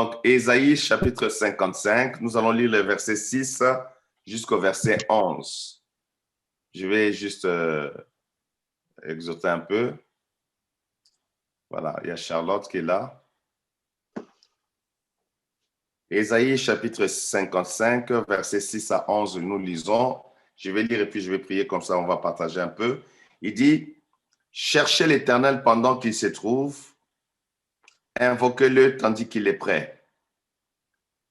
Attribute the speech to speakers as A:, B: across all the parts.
A: Donc, Ésaïe chapitre 55, nous allons lire le verset 6 jusqu'au verset 11. Je vais juste exhorter un peu. Voilà, il y a Charlotte qui est là. Ésaïe chapitre 55, verset 6 à 11, nous lisons. Je vais lire et puis je vais prier, comme ça on va partager un peu. Il dit, « Cherchez l'Éternel pendant qu'il se trouve, invoquez-le tandis qu'il est prêt.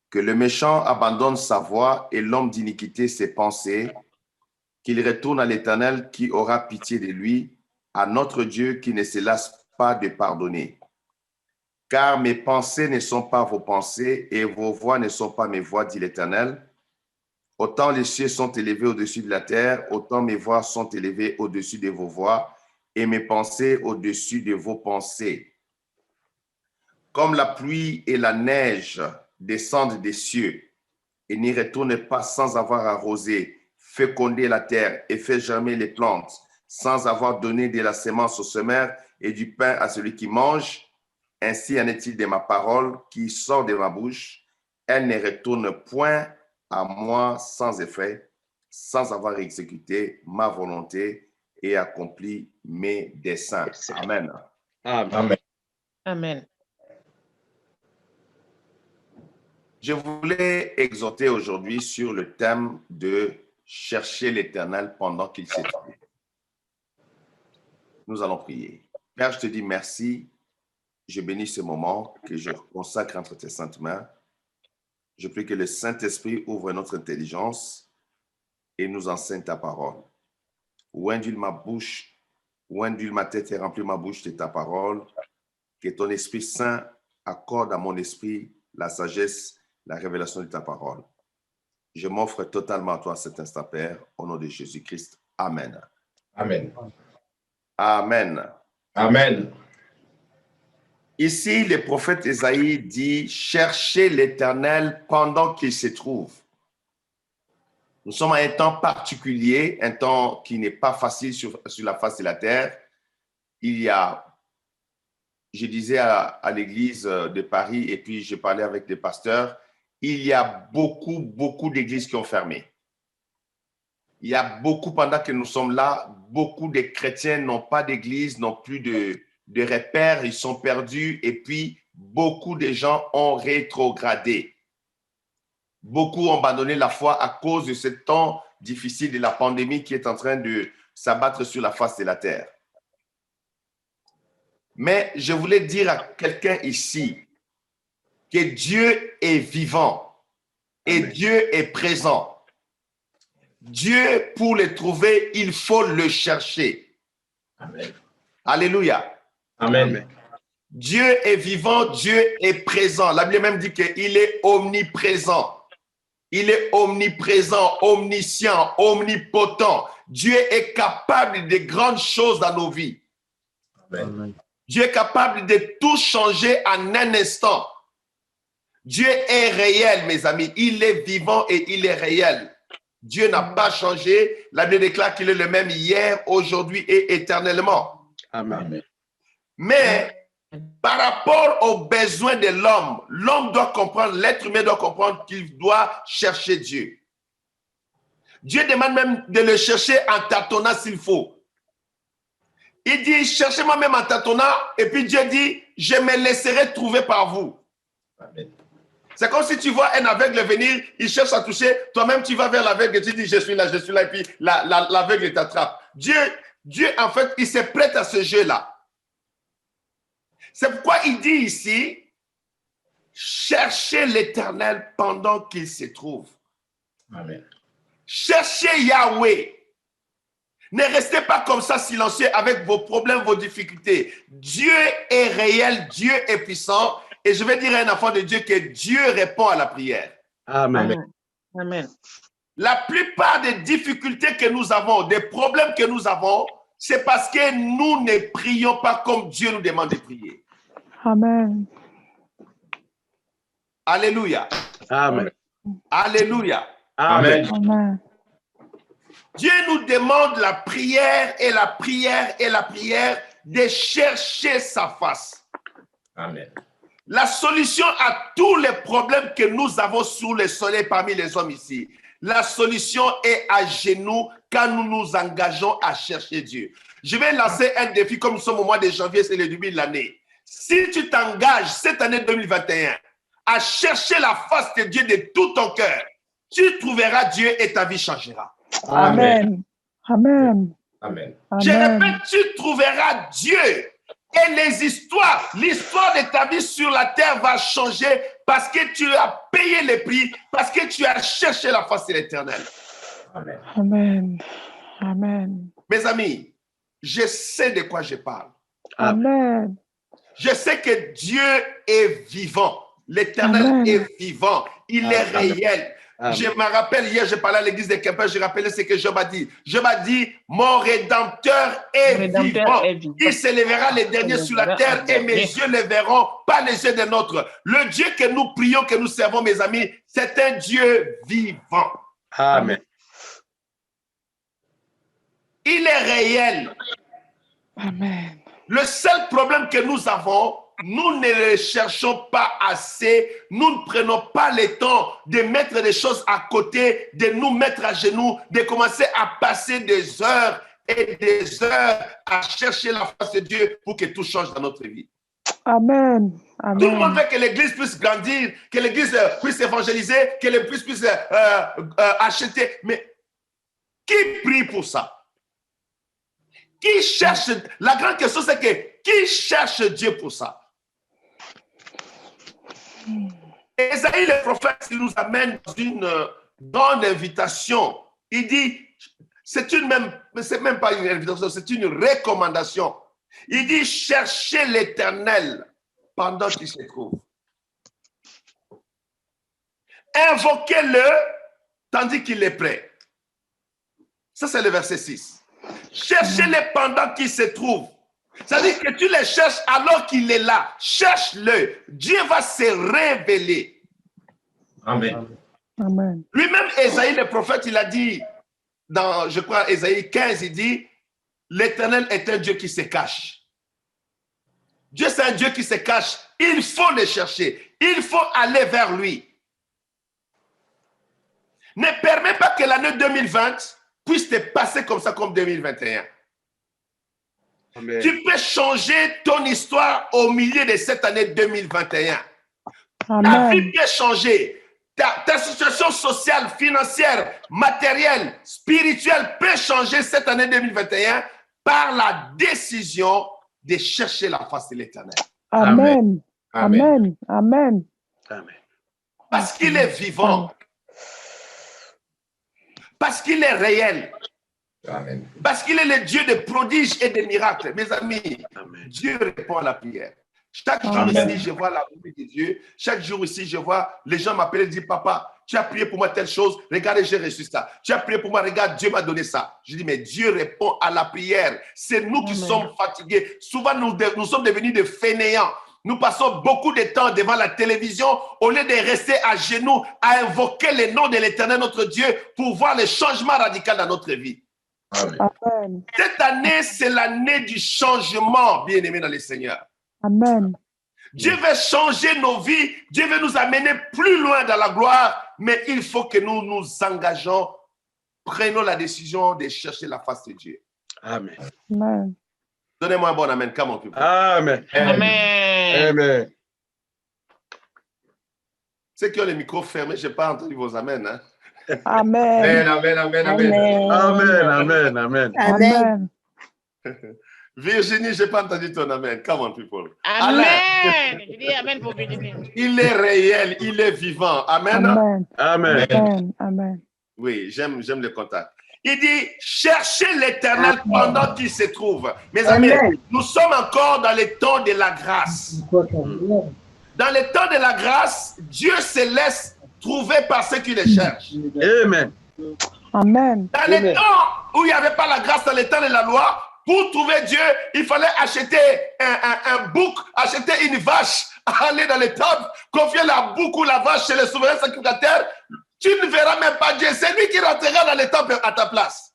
A: Que le méchant abandonne sa voie et l'homme d'iniquité ses pensées, qu'il retourne à l'Éternel qui aura pitié de lui, à notre Dieu qui ne se lasse pas de pardonner. Car mes pensées ne sont pas vos pensées et vos voix ne sont pas mes voix, dit l'Éternel. Autant les cieux sont élevés au-dessus de la terre, autant mes voix sont élevées au-dessus de vos voix et mes pensées au-dessus de vos pensées. Comme la pluie et la neige descendent des cieux et n'y retournent pas sans avoir arrosé, fécondé la terre et fait germer les plantes, sans avoir donné de la semence au semeur et du pain à celui qui mange, ainsi en est-il de ma parole qui sort de ma bouche. Elle ne retourne point à moi sans effet, sans avoir exécuté ma volonté et accompli mes desseins. Amen.
B: Amen.
C: Amen.
A: Je voulais exhorter aujourd'hui sur le thème de chercher l'Éternel pendant qu'il se trouve. Nous allons prier. Père, je te dis merci. Je bénis ce moment que je consacre entre tes saintes mains. Je prie que le Saint-Esprit ouvre notre intelligence et nous enseigne ta parole. Ou indule ma bouche, ou indule ma tête et remplis ma bouche de ta parole. Que ton Esprit Saint accorde à mon esprit la sagesse, la révélation de ta parole. Je m'offre totalement à toi cet instant, Père, au nom de Jésus-Christ. Amen.
B: Amen.
A: Amen.
B: Amen.
A: Ici, le prophète Ésaïe dit « Cherchez l'Éternel pendant qu'il se trouve ». Nous sommes à un temps particulier, un temps qui n'est pas facile sur la face de la terre. Il y a, je disais à l'église de Paris, et puis j'ai parlé avec des pasteurs, il y a beaucoup d'églises qui ont fermé. Il y a beaucoup, pendant que nous sommes là, beaucoup de chrétiens n'ont pas d'église, n'ont plus de repères, ils sont perdus, et puis beaucoup de gens ont rétrogradé. Beaucoup ont abandonné la foi à cause de ce temps difficile de la pandémie qui est en train de s'abattre sur la face de la terre. Mais je voulais dire à quelqu'un ici que Dieu est vivant et
B: Amen.
A: Dieu est présent. Dieu, pour le trouver, il faut le chercher.
B: Amen.
A: Alléluia.
B: Amen.
A: Dieu est vivant, Dieu est présent. La Bible même dit qu'il est omniprésent. Il est omniprésent, omniscient, omnipotent. Dieu est capable de grandes choses dans nos vies.
B: Amen.
A: Dieu est capable de tout changer en un instant. Dieu est réel, mes amis. Il est vivant et il est réel. Dieu n'a pas changé. La Bible déclare qu'il est le même hier, aujourd'hui et éternellement.
B: Amen.
A: Mais par rapport aux besoins de l'homme, l'homme doit comprendre, l'être humain doit comprendre qu'il doit chercher Dieu. Dieu demande même de le chercher en tâtonnant s'il faut. Il dit, cherchez-moi même en tâtonnant, et puis Dieu dit, je me laisserai trouver par vous.
B: Amen.
A: C'est comme si tu vois un aveugle venir, il cherche à toucher, toi-même tu vas vers l'aveugle et tu dis, je suis là, et puis l'aveugle t'attrape. Dieu, en fait, il se prête à ce jeu-là. C'est pourquoi il dit ici, cherchez l'Éternel pendant qu'il se trouve.
B: Amen.
A: Cherchez Yahweh. Ne restez pas comme ça silencieux avec vos problèmes, vos difficultés. Dieu est réel, Dieu est puissant. Et je vais dire à un enfant de Dieu que Dieu répond à la prière.
B: Amen.
C: Amen.
A: La plupart des difficultés que nous avons, des problèmes que nous avons, c'est parce que nous ne prions pas comme Dieu nous demande de prier.
D: Amen.
A: Alléluia.
B: Amen.
A: Alléluia.
B: Amen.
D: Amen.
A: Dieu nous demande la prière et la prière et la prière de chercher sa face.
B: Amen.
A: La solution à tous les problèmes que nous avons sous le soleil parmi les hommes ici, la solution est à genoux quand nous nous engageons à chercher Dieu. Je vais lancer un défi comme nous sommes au mois de janvier, c'est le début de l'année. Si tu t'engages cette année 2021 à chercher la face de Dieu de tout ton cœur, tu trouveras Dieu et ta vie changera.
C: Amen. Amen.
B: Amen.
A: Je répète, tu trouveras Dieu et l'histoire de ta vie sur la terre va changer parce que tu as payé le prix, parce que tu as cherché la face de l'Éternel.
B: Amen.
C: Amen. Amen.
A: Mes amis, je sais de quoi je parle.
C: Amen.
A: Je sais que Dieu est vivant. L'Éternel est vivant. Il est réel.
B: Amen.
A: Je me rappelle, hier, je parlais à l'église de Quimper, je rappelais ce que Job a dit. Job a dit, mon Rédempteur est vivant. Il se lèvera les derniers sur la terre et mes yeux ne verront pas les yeux des nôtres. Le Dieu que nous prions, que nous servons, mes amis, c'est un Dieu vivant.
B: Amen.
A: Il est réel.
C: Amen.
A: Le seul problème que nous avons, nous ne le cherchons pas assez, nous ne prenons pas le temps de mettre des choses à côté, de nous mettre à genoux, de commencer à passer des heures et des heures à chercher la face de Dieu pour que tout change dans notre vie.
C: Amen. Amen.
A: Tout le monde veut que l'église puisse grandir, que l'église puisse évangéliser, que l'église puisse acheter. Mais qui prie pour ça? Qui cherche? La grande question, c'est que qui cherche Dieu pour ça? Ésaïe, le prophète, il nous amène dans une grande invitation. Il dit, c'est même pas une invitation, c'est une recommandation. Il dit, cherchez l'Éternel pendant qu'il se trouve. Invoquez-le tandis qu'il est prêt. Ça, c'est le verset 6. Cherchez-le pendant qu'il se trouve. C'est-à-dire que tu le cherches alors qu'il est là. Cherche-le. Dieu va se révéler.
B: Amen.
C: Amen.
A: Lui-même, Ésaïe, le prophète, il a dit, dans, je crois, Ésaïe 15, il dit, l'Éternel est un Dieu qui se cache. Dieu, c'est un Dieu qui se cache. Il faut le chercher. Il faut aller vers lui. Ne permets pas que l'année 2020 puisse te passer comme ça, comme 2021.
B: Amen.
A: Tu peux changer ton histoire au milieu de cette année 2021. Ta vie peut changer. Ta situation sociale, financière, matérielle, spirituelle peut changer cette année 2021 par la décision de chercher la face de l'Éternel.
C: Amen.
B: Amen.
C: Amen. Amen.
B: Amen.
A: Parce qu'il est vivant. Parce qu'il est réel.
B: Amen.
A: Parce qu'il est le Dieu de prodiges et de miracles. Mes amis,
B: Amen.
A: Dieu répond à la prière. Chaque jour
C: Amen.
A: ici, je vois la pluie de Dieu. Chaque jour ici, je vois les gens m'appeler et dire, papa, tu as prié pour moi telle chose. Regardez, j'ai reçu ça. Tu as prié pour moi, regarde, Dieu m'a donné ça. Je dis, mais Dieu répond à la prière. C'est nous qui sommes fatigués. Souvent, nous sommes devenus des fainéants. Nous passons beaucoup de temps devant la télévision au lieu de rester à genoux à invoquer le nom de l'Éternel, notre Dieu, pour voir les changements radicaux dans notre vie.
B: Amen.
C: Amen.
A: Cette année, c'est l'année du changement, bien-aimés dans le Seigneur.
C: Amen.
A: Dieu veut changer nos vies, Dieu veut nous amener plus loin dans la gloire, mais il faut que nous nous engageons, prenons la décision de chercher la face de Dieu.
B: Amen.
C: Amen.
A: Donnez-moi un bon amen, come on, people.
B: Amen.
D: Amen.
B: Amen.
A: Ceux qui ont les micros fermés, je n'ai pas entendu vos amens. Hein?
C: Amen.
B: Amen. Amen. Amen. Amen. Amen.
C: Amen.
A: Virginie, je n'ai pas entendu ton amen. Come on, people.
D: Amen.
A: Alain,
D: Je dis Amen pour Virginie.
A: il est réel, il est vivant. Amen.
C: Amen.
B: Amen.
C: Amen. Amen.
A: Oui, j'aime le contact. Il dit, cherchez l'Éternel pendant qu'il se trouve. Mes amis, nous sommes encore dans les temps de la grâce. Dans les temps de la grâce, Dieu se laisse trouver par ceux qui le cherchent.
B: Amen.
C: Amen.
A: Dans les temps où il n'y avait pas la grâce, dans les temps de la loi, pour trouver Dieu, il fallait acheter un bouc, acheter une vache, aller dans les temples, confier la bouc ou la vache chez le souverain sacrificateur. Tu ne verras même pas Dieu. C'est lui qui rentrera dans les temples à ta place.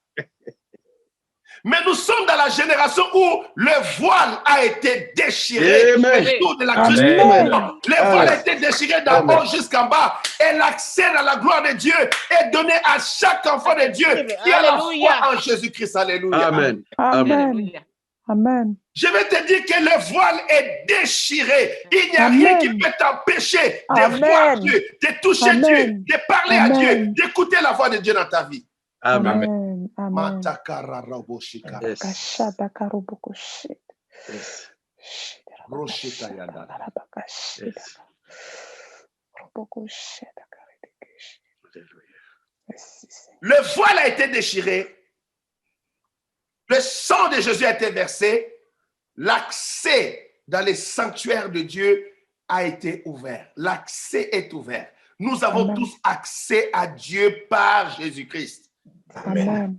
A: Mais nous sommes dans la génération où le voile a été déchiré autour de la crucifixion. Le voile a été déchiré d'en haut jusqu'en bas. Et l'accès dans la gloire de Dieu est donné à chaque enfant de Dieu qui a la foi en Jésus-Christ. Alléluia.
B: Amen.
C: Amen. Amen.
A: Je vais te dire que le voile est déchiré. Il n'y a rien qui peut t'empêcher de voir Dieu, de toucher Dieu, de parler à Dieu, d'écouter la voix de Dieu dans ta vie.
B: Amen.
C: Amen.
A: Le voile a été déchiré. Le sang de Jésus a été versé. L'accès dans les sanctuaires de Dieu a été ouvert. L'accès est ouvert. Nous avons tous accès à Dieu par Jésus-Christ.
C: Amen.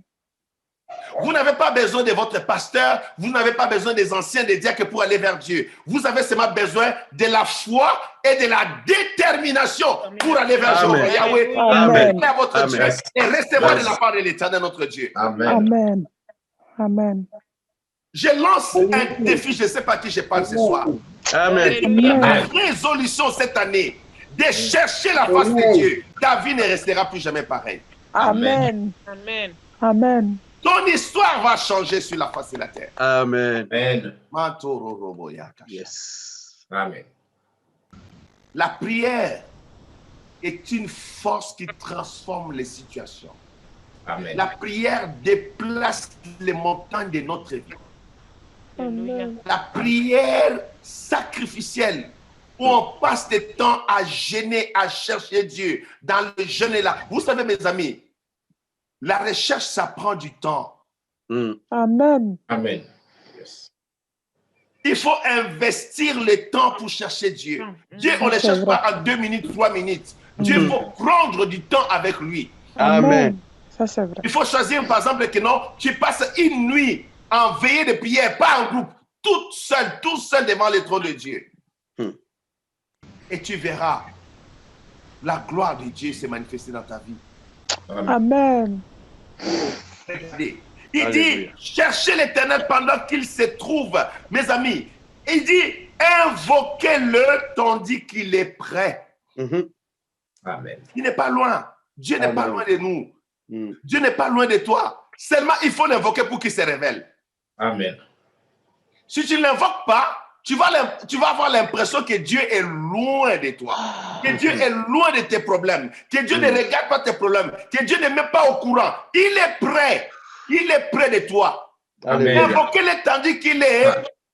A: Vous n'avez pas besoin de votre pasteur, vous n'avez pas besoin des anciens, des diacres pour aller vers Dieu. Vous avez seulement besoin de la foi et de la détermination pour aller vers Yahweh. Amen. À votre Dieu et recevoir de la part de l'Éternel notre Dieu.
B: Amen.
C: Amen. Amen.
A: Je lance un défi, je ne sais pas qui je parle ce soir.
B: Amen.
A: La résolution cette année de chercher la face de Dieu. Ta vie ne restera plus jamais pareille.
C: Amen.
D: Amen.
C: Amen.
A: Ton histoire va changer sur la face de la terre.
B: Amen.
A: Yes.
B: Amen.
A: La prière est une force qui transforme les situations.
B: Amen.
A: La prière déplace les montagnes de notre vie.
C: Amen.
A: La prière sacrificielle où on passe du temps à gêner, à chercher Dieu dans le jeûne et là. Vous savez, mes amis, la recherche, ça prend du temps.
C: Amen.
B: Amen. Yes.
A: Il faut investir le temps pour chercher Dieu. Dieu, on ne le cherche pas en 2 minutes, 3 minutes. Dieu, il faut prendre du temps avec lui.
B: Amen.
C: Ça, c'est vrai.
A: Il faut choisir, par exemple, que non, tu passes une nuit en veillée de prière, pas en groupe, tout seul devant le trône de Dieu. Et tu verras la gloire de Dieu se manifester dans ta vie.
C: Amen.
A: Regardez. Il dit, cherchez l'Éternel pendant qu'il se trouve. Mes amis, il dit, invoquez-le tandis qu'il est prêt.
B: Amen.
A: Il n'est pas loin. Dieu n'est pas loin de nous. Dieu n'est pas loin de toi. Seulement, il faut l'invoquer pour qu'il se révèle.
B: Amen.
A: Si tu ne l'invoques pas, tu vas avoir l'impression que Dieu est loin de toi. Que Dieu est loin de tes problèmes. Que Dieu ne regarde pas tes problèmes. Que Dieu n'est même pas au courant. Il est prêt. Il est près de toi. Invoquez-le tandis qu'il est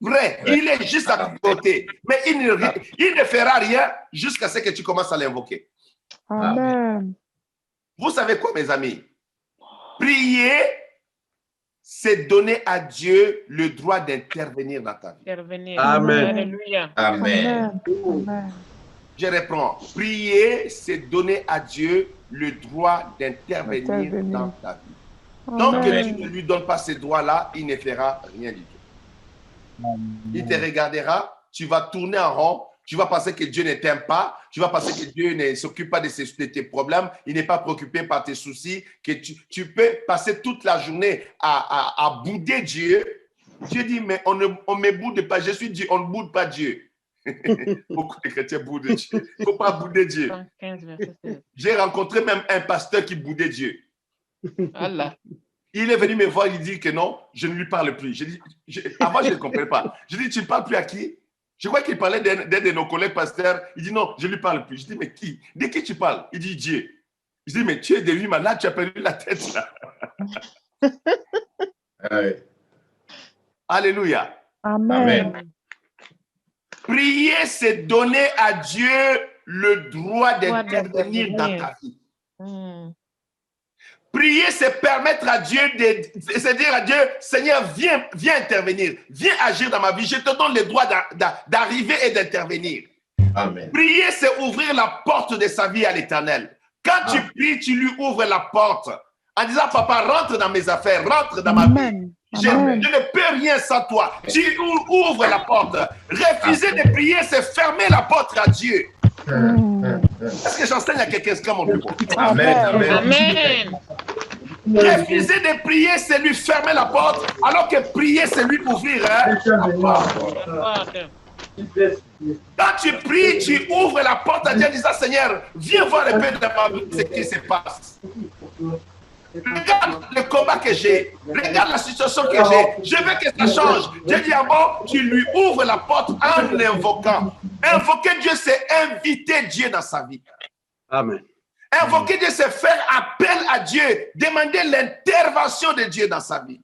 A: prêt. Il est juste à côté. Mais il ne fera rien jusqu'à ce que tu commences à l'invoquer.
C: Amen.
A: Vous savez quoi, mes amis? Prier, c'est donner à Dieu le droit d'intervenir dans ta vie.
B: Amen.
D: Alléluia.
B: Amen.
C: Amen.
A: Je reprends. Prier, c'est donner à Dieu le droit d'intervenir dans ta vie. Tant que tu ne lui donnes pas ces droits-là, il ne fera rien du tout. Il te regardera, tu vas tourner en rond, tu vas penser que Dieu ne t'aime pas, tu vas penser que Dieu ne s'occupe pas de tes problèmes, il n'est pas préoccupé par tes soucis, que tu peux passer toute la journée à bouder Dieu. Dieu dit, mais on ne me boude pas, je suis Dieu, on ne boude pas Dieu. Beaucoup de chrétiens boudent Dieu. Il ne faut pas bouder Dieu. J'ai rencontré même un pasteur qui boudait Dieu.
D: Allah.
A: Il est venu me voir, il dit que non, je ne lui parle plus. Avant, je ne comprenais pas. Je dis, tu ne parles plus à qui? Je crois qu'il parlait d'un de nos collègues pasteurs. Il dit, non, je ne lui parle plus. Je dis, mais qui? De qui tu parles? Il dit, Dieu. Je dis, mais tu es de lui, malade, tu as perdu la tête là. Alléluia.
C: Amen.
A: Prier, c'est donner à Dieu le droit d'intervenir dans ta vie. Prier, c'est permettre à Dieu, c'est dire à Dieu, Seigneur, viens intervenir, viens agir dans ma vie. Je te donne le droit d'arriver et d'intervenir.
B: Amen.
A: Prier, c'est ouvrir la porte de sa vie à l'Éternel. Quand tu pries, tu lui ouvres la porte en disant, papa, rentre dans mes affaires, rentre dans ma vie. Je ne peux rien sans toi. Tu ouvres la porte. Refuser de prier, c'est fermer la porte à Dieu. Est-ce que j'enseigne à quelqu'un comme mon plus beau?
B: Amen.
D: Amen.
A: Refuser de prier, c'est lui fermer la porte, alors que prier, c'est lui ouvrir. Hein?
D: Porte.
A: Quand tu pries, tu ouvres la porte à Dieu en disant, Seigneur, viens voir un peu dans ma vie ce qui se passe. Regarde le combat que j'ai. Regarde la situation que j'ai. Je veux que ça change. Dieu dit avant, tu lui ouvres la porte en invoquant. Invoquer Dieu, c'est inviter Dieu dans sa vie.
B: Amen.
A: Invoquer Dieu, c'est faire appel à Dieu. Demander l'intervention de Dieu dans sa vie.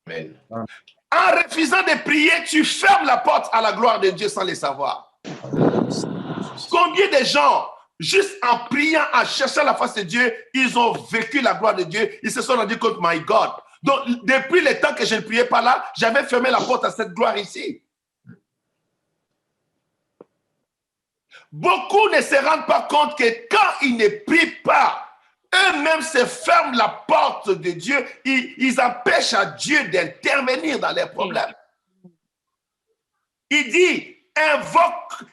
B: Amen.
A: En refusant de prier, tu fermes la porte à la gloire de Dieu sans le savoir. Combien de gens, juste en priant, en cherchant la face de Dieu, ils ont vécu la gloire de Dieu, ils se sont rendus compte, my God. Donc, depuis le temps que je ne priais pas là, j'avais fermé la porte à cette gloire ici. Beaucoup ne se rendent pas compte que quand ils ne prient pas, eux-mêmes se ferment la porte de Dieu, ils empêchent à Dieu d'intervenir dans leurs problèmes. Il dit,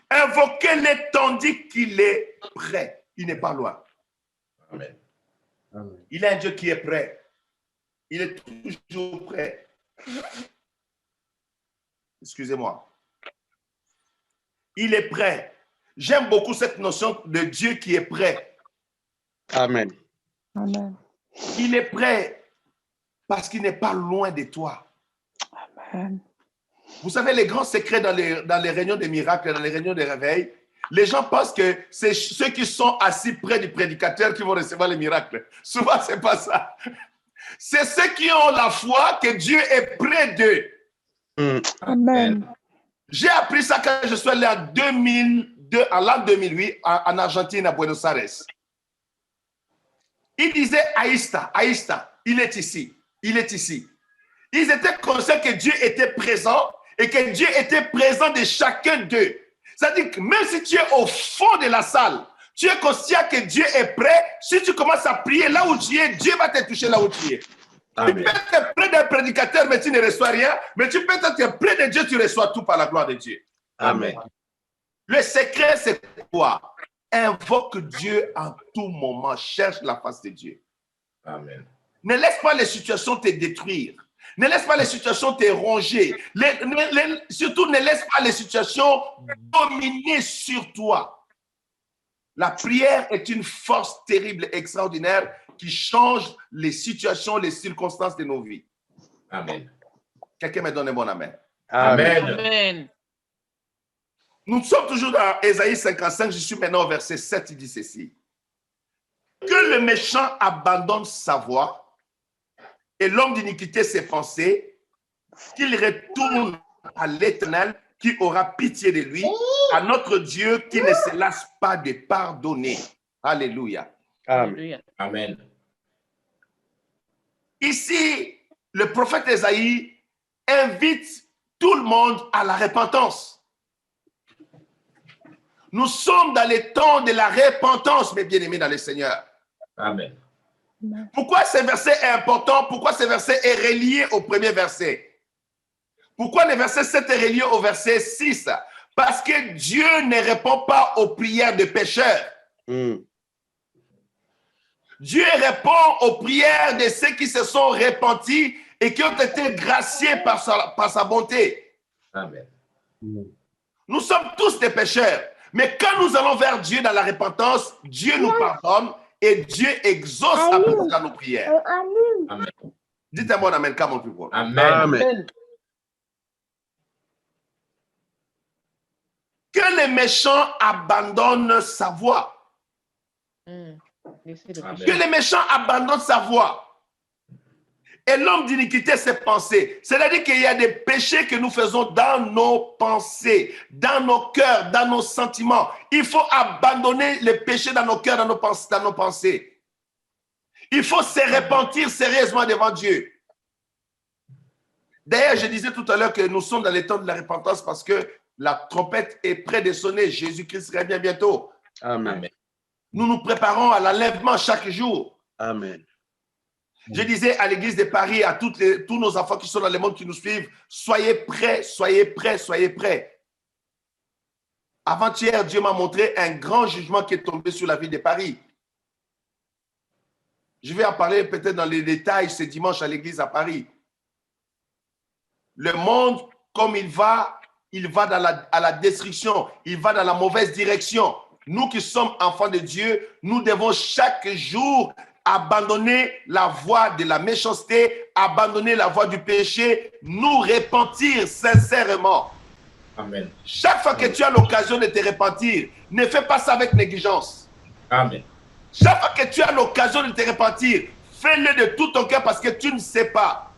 A: invoquez-le tandis qu'il est prêt. Il n'est pas loin.
B: Amen.
A: Il est un Dieu qui est prêt. Il est toujours prêt. Excusez-moi. Il est prêt. J'aime beaucoup cette notion de Dieu qui est prêt.
B: Amen.
C: Amen.
A: Il est prêt parce qu'il n'est pas loin de toi.
C: Amen.
A: Vous savez, les grands secrets dans les réunions des miracles, dans les réunions des réveils, les gens pensent que c'est ceux qui sont assis près du prédicateur qui vont recevoir les miracles. Souvent, ce n'est pas ça. C'est ceux qui ont la foi que Dieu est près d'eux.
C: Amen.
A: J'ai appris ça quand je suis allé en 2002, en l'an 2008, en Argentine, à Buenos Aires. Il disait Aïsta, il est ici, il est ici. Ils étaient conscients que Dieu était présent et que Dieu était présent de chacun d'eux. C'est-à-dire que même si tu es au fond de la salle, tu es conscient que Dieu est prêt. Si tu commences à prier là où tu es, Dieu va te toucher là où tu es.
B: Amen.
A: Tu peux être près d'un prédicateur, mais tu ne reçois rien. Mais tu peux être près de Dieu, tu reçois tout par la gloire de Dieu.
B: Amen.
A: Le secret, c'est quoi? Invoque Dieu en tout moment. Cherche la face de Dieu.
B: Amen.
A: Ne laisse pas les situations te détruire. Ne laisse pas les situations te ronger. Surtout, ne laisse pas les situations dominer sur toi. La prière est une force terrible, extraordinaire, qui change les situations, les circonstances de nos vies.
B: Amen.
A: Quelqu'un me donne un bon amen.
B: Amen.
D: Amen.
A: Nous sommes toujours dans Ésaïe 55, je suis maintenant au verset 7, il dit ceci. Que le méchant abandonne sa voie et l'homme d'iniquité ses pensées, qu'il retourne à l'Éternel qui aura pitié de lui, à notre Dieu qui ne se lasse pas de pardonner. Alléluia.
B: Amen.
D: Alléluia.
B: Amen.
A: Ici, le prophète Ésaïe invite tout le monde à la repentance. Nous sommes dans les temps de la repentance, mes bien-aimés dans le Seigneur.
B: Amen.
A: Pourquoi ce verset est important? Pourquoi ce verset est relié au premier verset? Pourquoi le verset 7 est relié au verset 6? Parce que Dieu ne répond pas aux prières de pécheurs. Dieu répond aux prières de ceux qui se sont repentis et qui ont été graciés par sa bonté.
B: Amen.
A: Nous sommes tous des pécheurs. Mais quand nous allons vers Dieu dans la repentance, Dieu nous pardonne et Dieu exauce à partir de nos prières.
B: Amen.
A: Dites un bon amen, come on people.
B: Amen.
C: Amen.
A: Que le méchant abandonne sa voie.
D: Laissez le
B: Amen.
A: Que le méchant abandonne sa voie. Et l'homme d'iniquité ses pensées. C'est-à-dire qu'il y a des péchés que nous faisons dans nos pensées, dans nos cœurs, dans nos sentiments. Il faut abandonner les péchés dans nos cœurs, dans nos pensées. Il faut se repentir sérieusement devant Dieu. D'ailleurs, je disais tout à l'heure que nous sommes dans les temps de la repentance parce que la trompette est près de sonner. Jésus-Christ revient bientôt.
B: Amen.
A: Nous nous préparons à l'enlèvement chaque jour.
B: Amen.
A: Je disais à l'église de Paris, à tous nos enfants qui sont dans le monde, qui nous suivent, soyez prêts, soyez prêts, soyez prêts. Avant-hier, Dieu m'a montré un grand jugement qui est tombé sur la ville de Paris. Je vais en parler peut-être dans les détails ce dimanche à l'église à Paris. Le monde, comme il va à la destruction, il va dans la mauvaise direction. Nous qui sommes enfants de Dieu, nous devons chaque jour abandonner la voie de la méchanceté, abandonner la voie du péché, nous repentir sincèrement.
B: Amen.
A: Chaque fois que tu as l'occasion de te repentir, ne fais pas ça avec négligence.
B: Amen.
A: Chaque fois que tu as l'occasion de te repentir, fais-le de tout ton cœur parce que tu ne sais pas.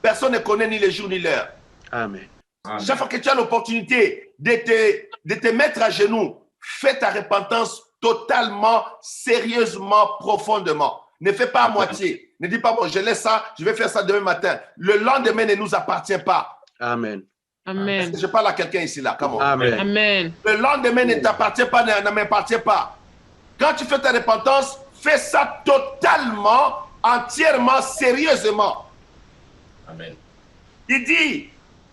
A: Personne ne connaît ni les jours ni l'heure.
E: Amen.
B: Amen.
A: Chaque fois que tu as l'opportunité de te mettre à genoux, fais ta repentance totalement, sérieusement, profondément. Ne fais pas à moitié. Ne dis pas, bon, je laisse ça, je vais faire ça demain matin. Le lendemain ne nous appartient pas.
E: Amen.
A: Est-ce
D: Amen.
A: que je parle à quelqu'un ici, là? Come on.
E: Amen.
D: Amen.
A: Le lendemain ne t'appartient pas, ne m'appartient pas. Quand tu fais ta repentance, fais ça totalement, entièrement, sérieusement.
B: Amen.
A: Il dit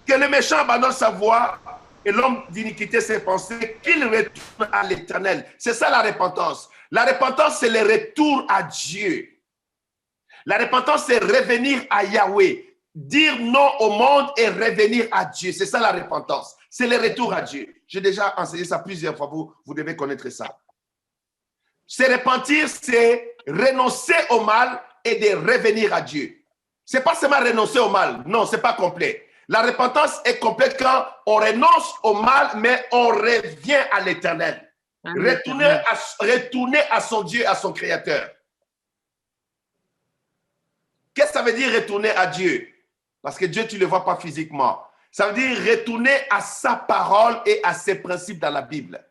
A: que le méchant abandonne sa voie et l'homme d'iniquité ses pensées, qu'il retourne à l'Éternel. C'est ça la repentance. La repentance, c'est le retour à Dieu. La repentance, c'est revenir à Yahweh. Dire non au monde et revenir à Dieu. C'est ça la repentance. C'est le retour à Dieu. J'ai déjà enseigné ça plusieurs fois. Vous devez connaître ça. Se repentir, c'est renoncer au mal et de revenir à Dieu. Ce n'est pas seulement renoncer au mal. Non, ce n'est pas complet. La repentance est complète quand on renonce au mal, mais on revient à l'Éternel. Retourner à son Dieu, à son Créateur. Qu'est-ce que ça veut dire retourner à Dieu? Parce que Dieu, tu ne le vois pas physiquement. Ça veut dire retourner à sa parole et à ses principes dans la Bible.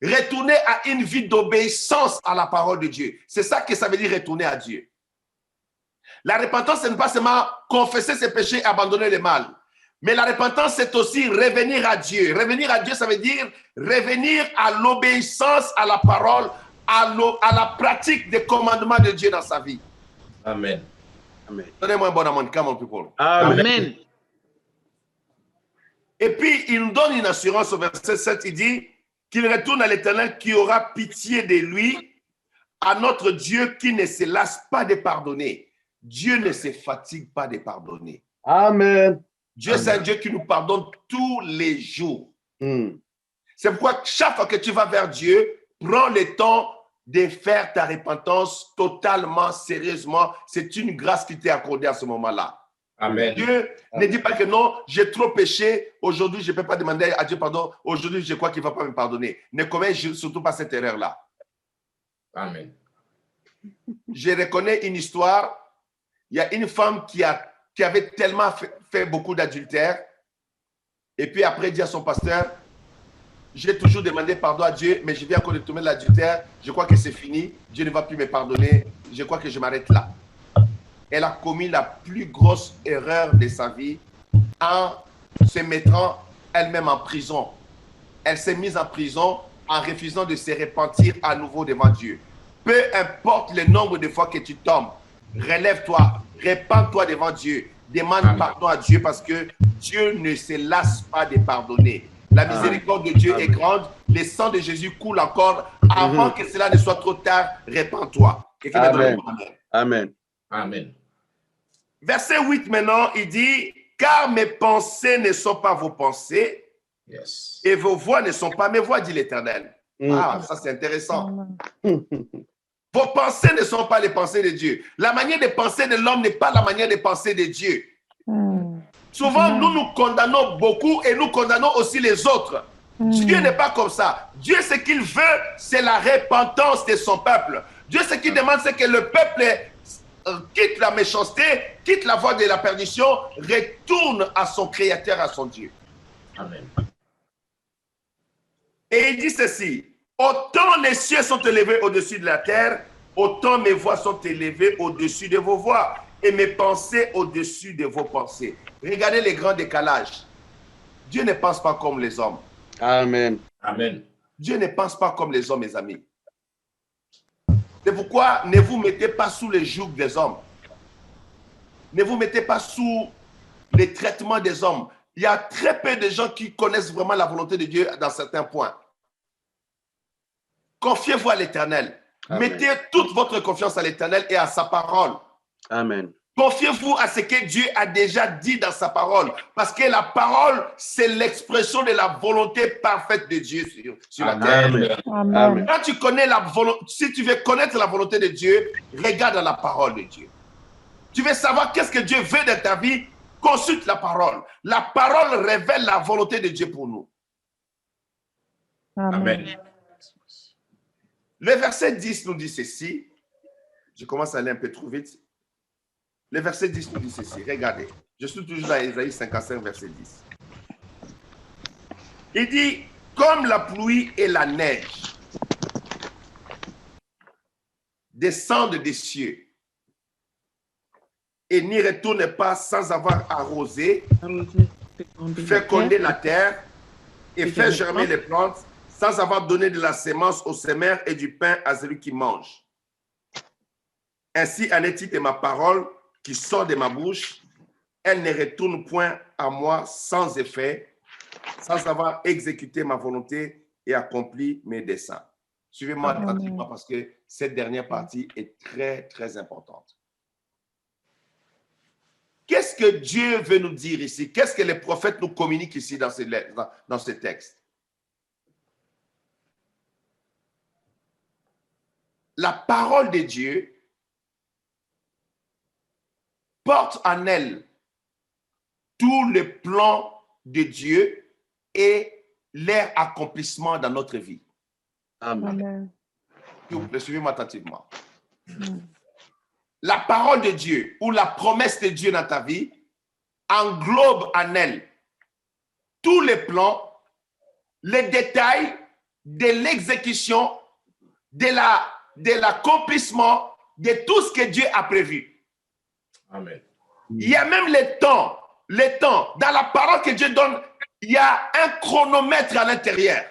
A: Retourner à une vie d'obéissance à la parole de Dieu. C'est ça que ça veut dire retourner à Dieu. La repentance, ce n'est pas seulement confesser ses péchés et abandonner le mal. Mais la repentance, c'est aussi revenir à Dieu. Revenir à Dieu, ça veut dire revenir à l'obéissance à la parole, à la pratique des commandements de Dieu dans sa vie.
B: Amen.
E: Amen.
A: Donnez-moi un bon amende, come on people.
E: Amen.
D: Amen.
A: Et puis, il nous donne une assurance au verset 7, il dit qu'il retourne à l'Éternel qui aura pitié de lui, à notre Dieu qui ne se lasse pas de pardonner. Dieu ne se fatigue pas de pardonner.
E: Amen.
A: Dieu, c'est un Dieu qui nous pardonne tous les jours.
E: Mm.
A: C'est pourquoi chaque fois que tu vas vers Dieu, prends le temps de faire ta repentance totalement, sérieusement. C'est une grâce qui t'est accordée à ce moment-là.
B: Amen.
A: Dieu ne dit pas que non, j'ai trop péché, aujourd'hui je ne peux pas demander à Dieu pardon, aujourd'hui je crois qu'il ne va pas me pardonner. Ne commets surtout pas cette erreur-là.
B: Amen.
A: Je reconnais une histoire. Il y a une femme qui avait tellement fait beaucoup d'adultère. Et puis après, dit à son pasteur, j'ai toujours demandé pardon à Dieu, mais je viens encore de tomber l'adultère. Je crois que c'est fini. Dieu ne va plus me pardonner. Je crois que je m'arrête là. Elle a commis la plus grosse erreur de sa vie en se mettant elle-même en prison. Elle s'est mise en prison en refusant de se repentir à nouveau devant Dieu. Peu importe le nombre de fois que tu tombes, relève-toi, repens-toi devant Dieu, demande
B: Amen.
A: pardon à Dieu parce que Dieu ne se lasse pas de pardonner. La miséricorde de Dieu est grande, le sang de Jésus coule encore. Avant que cela ne soit trop tard, repens-toi.
E: Amen. Amen.
B: Amen.
A: Verset 8 maintenant, il dit, car mes pensées ne sont pas vos pensées
B: Yes.
A: et vos voix ne sont pas mes voix, dit l'Éternel.
E: Mm.
A: Ah, ça c'est intéressant.
C: Amen.
A: Vos pensées ne sont pas les pensées de Dieu. La manière de penser de l'homme n'est pas la manière de penser de Dieu.
C: Mm.
A: Souvent,
C: Amen.
A: nous condamnons beaucoup et nous condamnons aussi les autres. Dieu n'est pas comme ça. Dieu, ce qu'il veut, c'est la repentance de son peuple. Dieu, ce qu'il demande, c'est que le peuple quitte la méchanceté, quitte la voie de la perdition, retourne à son Créateur, à son Dieu.
B: Amen.
A: Et il dit ceci, autant les cieux sont élevés au-dessus de la terre, autant mes voix sont élevées au-dessus de vos voix et mes pensées au-dessus de vos pensées. Regardez les grands décalages. Dieu ne pense pas comme les hommes.
E: Amen.
B: Amen.
A: Dieu ne pense pas comme les hommes, mes amis. C'est pourquoi ne vous mettez pas sous le joug des hommes. Ne vous mettez pas sous les traitements des hommes. Il y a très peu de gens qui connaissent vraiment la volonté de Dieu dans certains points. Confiez-vous à l'Éternel.
E: Amen.
A: Mettez toute votre confiance à l'Éternel et à sa parole.
E: Amen.
A: Confiez-vous à ce que Dieu a déjà dit dans sa parole. Parce que la parole, c'est l'expression de la volonté parfaite de Dieu sur la terre.
B: Amen.
C: Amen.
A: Quand tu connais la volonté, si tu veux connaître la volonté de Dieu, regarde dans la parole de Dieu. Tu veux savoir qu'est-ce que Dieu veut de ta vie, consulte la parole. La parole révèle la volonté de Dieu pour nous.
C: Amen.
B: Amen.
A: Le verset 10 nous dit ceci. Je commence à aller un peu trop vite. Le verset 10 nous dit ceci. Regardez. Je suis toujours dans Ésaïe 55, verset 10. Il dit, comme la pluie et la neige descendent des cieux et n'y retournent pas sans avoir arrosé, fécondé la terre et fait germer les plantes, sans avoir donné de la sémence aux semeurs et du pain à celui qui mange. Ainsi en est-il de ma parole qui sort de ma bouche, elle ne retourne point à moi sans effet, sans avoir exécuté ma volonté et accompli mes desseins. Suivez-moi attentivement parce que cette dernière partie est très, très importante. Qu'est-ce que Dieu veut nous dire ici? Qu'est-ce que les prophètes nous communiquent ici dans ce texte? La parole de Dieu porte en elle tout le plan de Dieu et leur accomplissement dans notre vie.
E: Amen.
C: Amen.
A: S'il vous plaît, suivez-moi attentivement. La parole de Dieu ou la promesse de Dieu dans ta vie englobe en elle tous les plans, les détails de l'exécution, de l'accomplissement de tout ce que Dieu a prévu.
B: Amen.
A: Il y a même les temps. Dans la parole que Dieu donne, il y a un chronomètre à l'intérieur.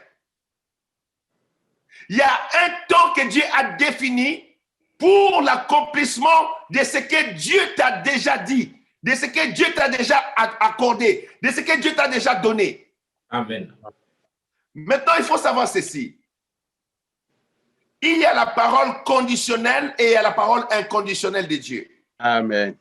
A: Il y a un temps que Dieu a défini pour l'accomplissement de ce que Dieu t'a déjà dit, de ce que Dieu t'a déjà accordé, de ce que Dieu t'a déjà donné.
B: Amen.
A: Maintenant, il faut savoir ceci. Il y a la parole conditionnelle et il y a la parole inconditionnelle de Dieu.
E: Amen.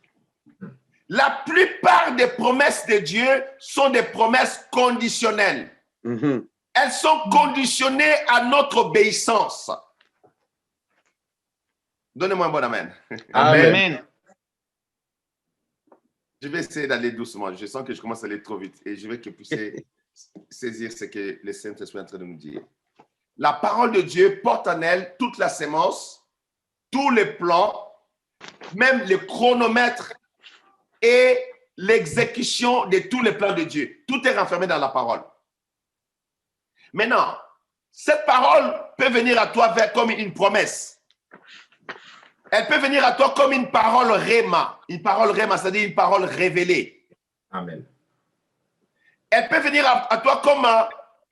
A: La plupart des promesses de Dieu sont des promesses conditionnelles.
E: Mhm.
A: Elles sont conditionnées à notre obéissance. Donnez-moi un bon amen.
B: Amen.
A: Je vais essayer d'aller doucement. Je sens que je commence à aller trop vite et je veux que vous puissiez saisir ce que le Saint-Esprit est en train de nous dire. La parole de Dieu porte en elle toute la sémence, tous les plans, même le chronomètre et l'exécution de tous les plans de Dieu. Tout est renfermé dans la parole. Maintenant, cette parole peut venir à toi comme une promesse. Elle peut venir à toi comme une parole réma. Une parole réma, c'est-à-dire une parole révélée.
B: Amen.
A: Elle peut venir à toi comme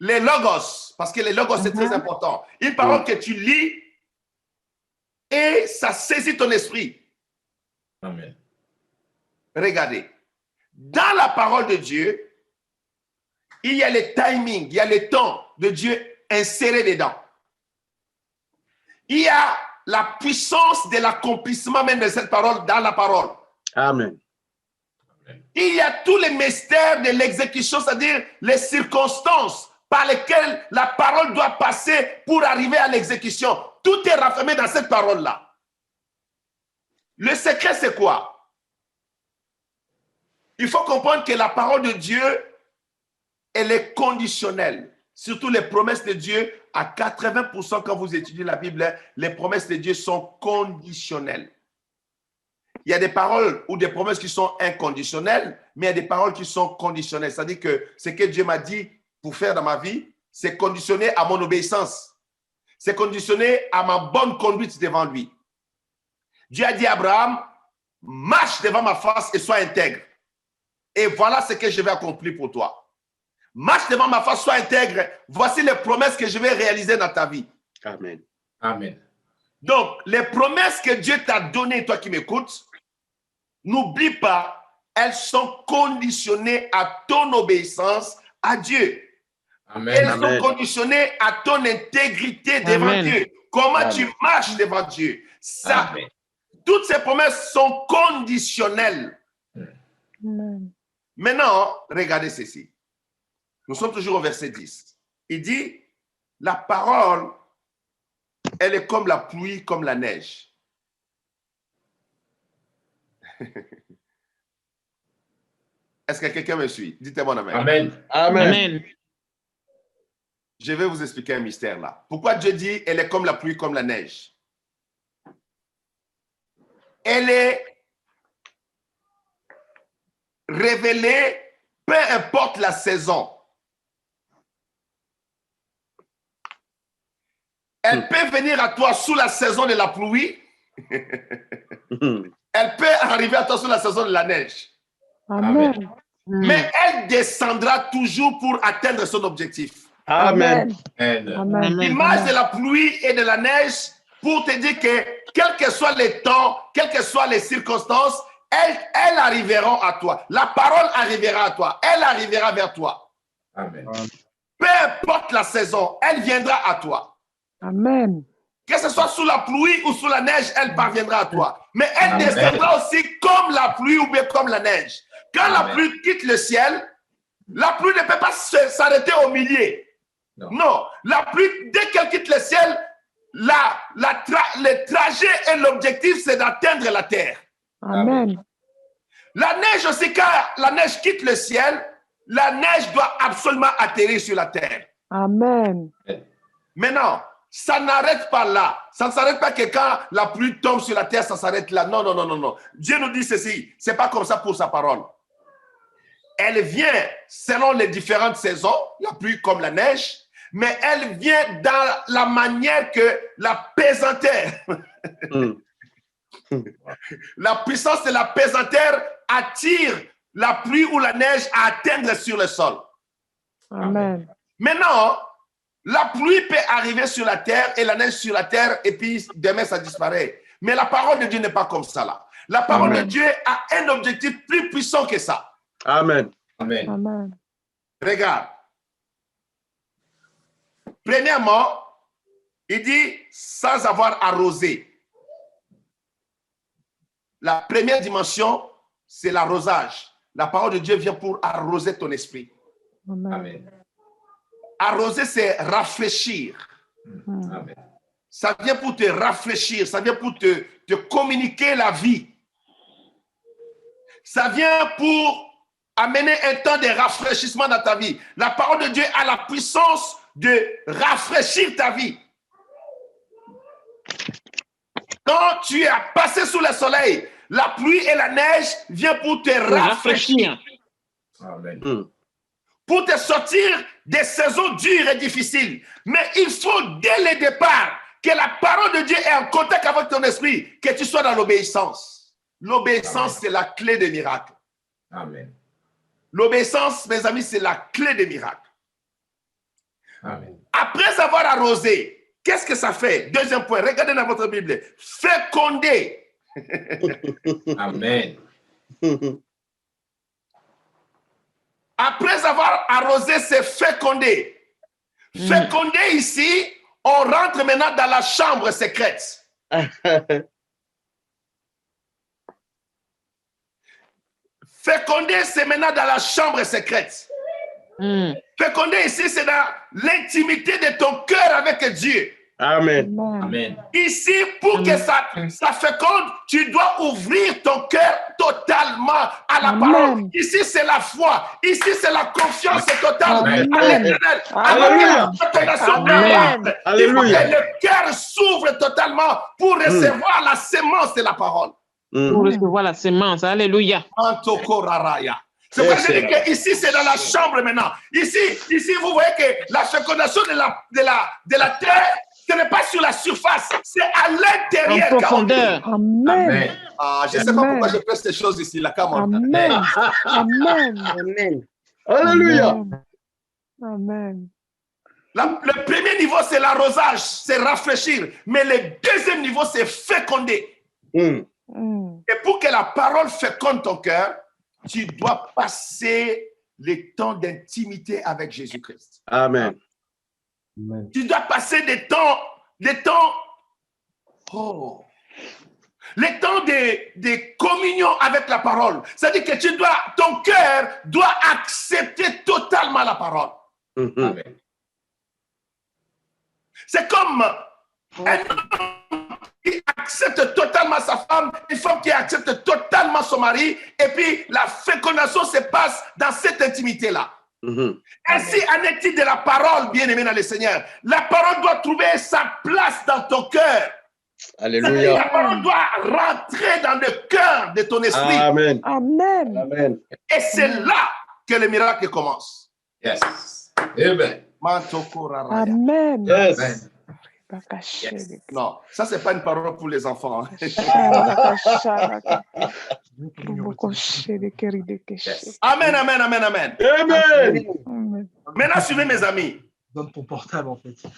A: les logos, parce que les logos, c'est très important. Une parole que tu lis et ça saisit ton esprit.
B: Amen.
A: Regardez, dans la parole de Dieu, il y a le timing, il y a le temps de Dieu inséré dedans. Il y a la puissance de l'accomplissement même de cette parole dans la parole.
E: Amen.
A: Il y a tous les mystères de l'exécution, c'est-à-dire les circonstances par lesquelles la parole doit passer pour arriver à l'exécution. Tout est renfermé dans cette parole-là. Le secret, c'est quoi? Il faut comprendre que la parole de Dieu, elle est conditionnelle. Surtout les promesses de Dieu, à 80% quand vous étudiez la Bible, les promesses de Dieu sont conditionnelles. Il y a des paroles ou des promesses qui sont inconditionnelles, mais il y a des paroles qui sont conditionnelles. C'est-à-dire que ce que Dieu m'a dit pour faire dans ma vie, c'est conditionné à mon obéissance. C'est conditionné à ma bonne conduite devant lui. Dieu a dit à Abraham, marche devant ma face et sois intègre. Et voilà ce que je vais accomplir pour toi. Marche devant ma face, sois intègre. Voici les promesses que je vais réaliser dans ta vie.
E: Amen.
B: Amen.
A: Donc, les promesses que Dieu t'a données, toi qui m'écoutes, n'oublie pas, elles sont conditionnées à ton obéissance à Dieu.
B: Amen.
A: Elles
E: Amen.
A: sont conditionnées à ton intégrité devant
D: Amen.
A: Dieu. Comment
E: Amen.
A: tu marches devant Dieu. Ça,
B: Amen.
A: toutes ces promesses sont conditionnelles.
C: Amen.
A: Maintenant, regardez ceci. Nous sommes toujours au verset 10. Il dit, la parole, elle est comme la pluie, comme la neige. Est-ce que quelqu'un me suit? Dites-moi amen.
B: Amen.
E: Amen.
D: Amen.
A: Je vais vous expliquer un mystère là. Pourquoi Dieu dit, elle est comme la pluie, comme la neige? Elle est révélée, peu importe la saison. Elle peut venir à toi sous la saison de la pluie. Elle peut arriver à toi sous la saison de la neige.
C: Amen.
A: Mais elle descendra toujours pour atteindre son objectif.
E: Amen.
B: Amen.
C: Amen.
A: L'image de la pluie et de la neige pour te dire que quels que soient les temps, quelles que soient les circonstances, elles arriveront à toi. La parole arrivera à toi. Elle arrivera vers toi.
B: Amen.
A: Peu importe la saison, elle viendra à toi.
C: Amen.
A: Que ce soit sous la pluie ou sous la neige, elle parviendra à toi. Mais elle
B: Amen.
A: descendra aussi comme la pluie ou bien comme la neige. Quand la
B: Amen.
A: pluie quitte le ciel, la pluie ne peut pas s'arrêter au milieu. Non, la pluie, dès qu'elle quitte le ciel, le trajet et l'objectif, c'est d'atteindre la terre.
C: Amen.
A: La neige aussi, quand la neige quitte le ciel, la neige doit absolument atterrir sur la terre.
C: Amen.
A: Maintenant, ça n'arrête pas là. Ça ne s'arrête pas que quand la pluie tombe sur la terre, ça s'arrête là. Non, non, non, non, non. Dieu nous dit ceci. C'est pas comme ça pour sa parole. Elle vient selon les différentes saisons, la pluie comme la neige, mais elle vient dans la manière que la pesanteur, la puissance de la pesanteur attire la pluie ou la neige à atteindre sur le sol.
C: Amen.
A: Maintenant, la pluie peut arriver sur la terre et la neige sur la terre et puis demain ça disparaît. Mais la parole de Dieu n'est pas comme ça là. La parole de Dieu a un objectif plus puissant que ça.
E: Amen.
B: Amen.
C: Amen.
A: Regarde. Premièrement, il dit sans avoir arrosé. La première dimension, c'est l'arrosage. La parole de Dieu vient pour arroser ton esprit.
C: Amen.
B: Amen.
A: Arroser, c'est rafraîchir.
B: Amen.
A: Ça vient pour te rafraîchir, ça vient pour te communiquer la vie. Ça vient pour amener un temps de rafraîchissement dans ta vie. La parole de Dieu a la puissance de rafraîchir ta vie. Quand tu as passé sous le soleil, la pluie et la neige viennent pour te rafraîchir.
B: Amen.
A: Pour te sortir des saisons dures et difficiles. Mais il faut dès le départ que la parole de Dieu ait en contact avec ton esprit, que tu sois dans l'obéissance. L'obéissance, c'est la clé des miracles.
B: Amen.
A: L'obéissance, mes amis, c'est la clé des miracles.
B: Amen.
A: Après avoir arrosé, qu'est-ce que ça fait? Deuxième point, regardez dans votre Bible. Féconder.
B: Amen.
A: Après avoir arrosé, c'est féconder. Féconder ici, on rentre maintenant dans la chambre secrète. Féconder, c'est maintenant dans la chambre secrète. Féconder ici, c'est dans l'intimité de ton cœur avec Dieu.
E: Amen.
B: Amen.
A: Ici, pour que ça féconde, tu dois ouvrir ton cœur totalement à la parole. Ici, c'est la foi. Ici, c'est la confiance totale à l'éternel.
E: Alléluia.
A: Il faut que le cœur s'ouvre totalement pour recevoir la sémence de la parole.
D: Pour recevoir la sémence. Alléluia.
A: C'est pour ça que ici, c'est dans la chambre maintenant. Ici, vous voyez que la fécondation de la terre, ce n'est pas sur la surface, c'est à l'intérieur.
D: En profondeur.
C: Amen.
A: Ah, je ne sais pas pourquoi je fais ces choses ici, là.
C: Amen. Amen.
E: Amen. Alléluia.
C: Amen.
A: Le premier niveau, c'est l'arrosage, c'est rafraîchir. Mais le deuxième niveau, c'est féconder. Et pour que la parole féconde ton cœur, tu dois passer les temps d'intimité avec Jésus-Christ.
E: Amen.
A: Tu dois passer des temps, les temps de communion avec la parole. C'est-à-dire que ton cœur doit accepter totalement la parole.
B: Amen.
A: C'est comme un homme qui accepte totalement sa femme, une femme qui accepte totalement son mari, et puis la fécondation se passe dans cette intimité-là. Ainsi en est-il de la parole, bien-aimé dans le Seigneur. La parole doit trouver sa place dans ton cœur.
E: Alléluia.
A: La parole doit rentrer dans le cœur de ton esprit.
E: Amen.
C: Amen.
E: Amen.
A: Et c'est là que le miracle commence.
B: Yes. Amen.
C: Amen.
E: Yes.
A: Non, ça, c'est pas une parole pour les enfants. Hein. Amen, amen, amen, amen.
E: Amen.
A: Maintenant, suivez mes amis.
F: Donne ton portable, en fait. Je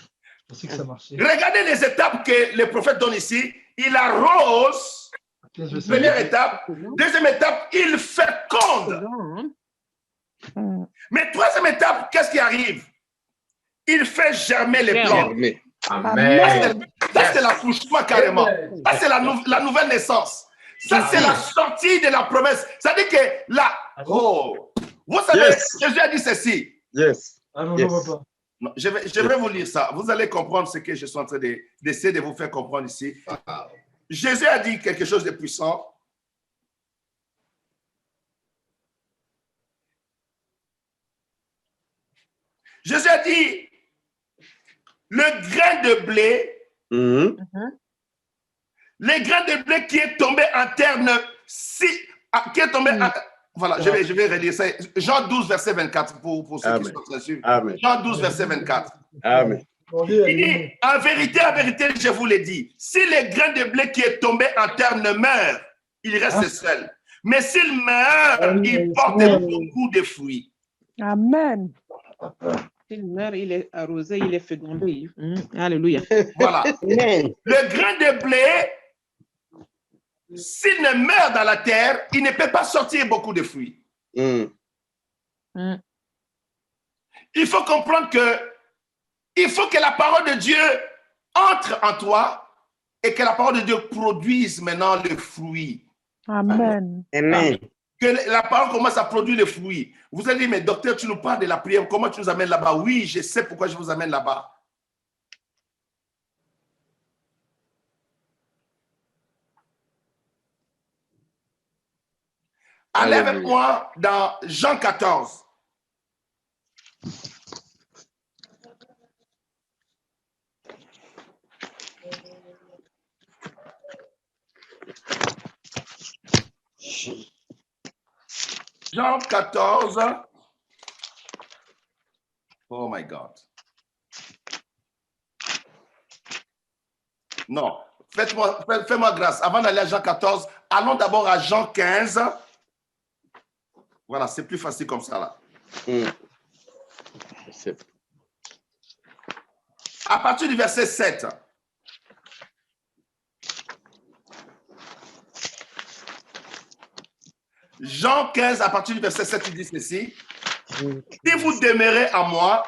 F: pensais que ça marchait.
A: Regardez les étapes que le prophète donne ici. Il arrose. Première étape. Deuxième étape, il féconde. Mais troisième étape, qu'est-ce qui arrive? Il fait germer les plantes.
B: Amen.
A: Ça, c'est l'accouchement carrément. Ça, c'est la nouvelle naissance. Ça, c'est la sortie de la promesse. Ça dit que là, vous savez,
E: Yes.
A: Jésus a dit ceci.
E: Yes.
F: Ah non,
E: Yes.
F: je vois pas.
A: Non, je vais vous lire ça. Vous allez comprendre ce que je suis en train d'essayer de vous faire comprendre ici. Jésus a dit quelque chose de puissant. Jésus a dit, le grain de blé, le grain de blé qui est tombé en terre, qui est tombé en... Voilà, je vais relire ça. Jean 12, verset 24, pour ceux qui sont en train de suivre.
E: Amen.
A: Jean 12, verset 24.
E: Amen.
A: Il dit, en vérité, je vous l'ai dit, si le grain de blé qui est tombé en terre ne meurt, il reste seul. Mais s'il meurt, il porte beaucoup de fruits.
C: Amen.
D: S'il meurt, il est arrosé, il est fécondé. Alléluia.
A: Voilà.
E: Amen.
A: Le grain de blé, s'il ne meurt dans la terre, il ne peut pas sortir beaucoup de fruits. Il faut comprendre il faut que la parole de Dieu entre en toi et que la parole de Dieu produise maintenant le fruit.
C: Amen.
E: Amen.
A: Que la parole commence à produire le fruit. Vous allez dire, mais docteur, tu nous parles de la prière, comment tu nous amènes là-bas? Oui, je sais pourquoi je vous amène là-bas. Allez avec moi dans Jean 14. Jean 14. Oh my God. Non, fais-moi grâce. Avant d'aller à Jean 14, allons d'abord à Jean 15. Voilà, c'est plus facile comme ça là. À partir du verset 7. Jean 15, à partir du verset 7, il dit ceci. Si vous demeurez en moi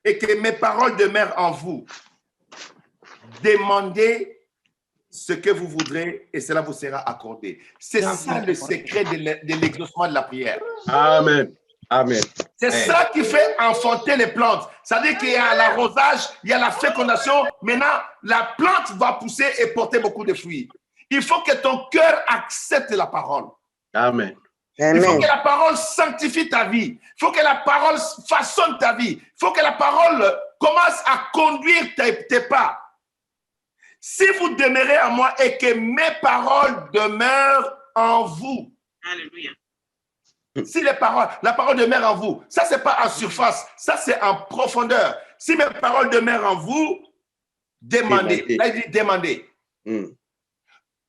A: et que mes paroles demeurent en vous, demandez ce que vous voudrez et cela vous sera accordé. C'est ça le secret de l'exaucement de la prière.
E: Amen. Amen.
A: C'est ça qui fait enfanter les plantes. C'est-à-dire qu'il y a l'arrosage, il y a la fécondation. Maintenant, la plante va pousser et porter beaucoup de fruits. Il faut que ton cœur accepte la parole.
E: Amen.
A: Il faut que la parole sanctifie ta vie. Il faut que la parole façonne ta vie. Il faut que la parole commence à conduire tes pas. Si vous demeurez en moi et que mes paroles demeurent en vous.
D: Alléluia.
A: Si la parole demeure en vous, ça c'est pas en surface, ça c'est en profondeur. Si mes paroles demeurent en vous, demandez. Là il dit demandez.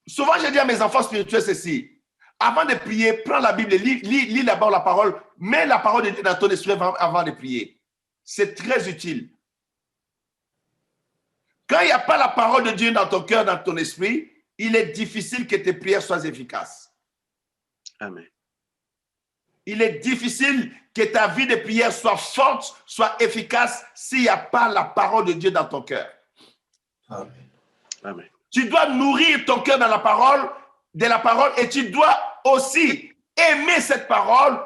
A: Souvent je dis à mes enfants spirituels ceci. Avant de prier, prends la Bible, lis d'abord la parole, mets la parole de Dieu dans ton esprit avant de prier. C'est très utile. Quand il n'y a pas la parole de Dieu dans ton cœur, dans ton esprit, il est difficile que tes prières soient efficaces.
E: Amen.
A: il est difficile que ta vie de prière soit forte, soit efficace s'il n'y a pas la parole de Dieu dans ton cœur.
B: Amen.
E: Amen.
A: Tu dois nourrir ton cœur dans la parole, de la parole, et tu dois aussi aimer cette parole,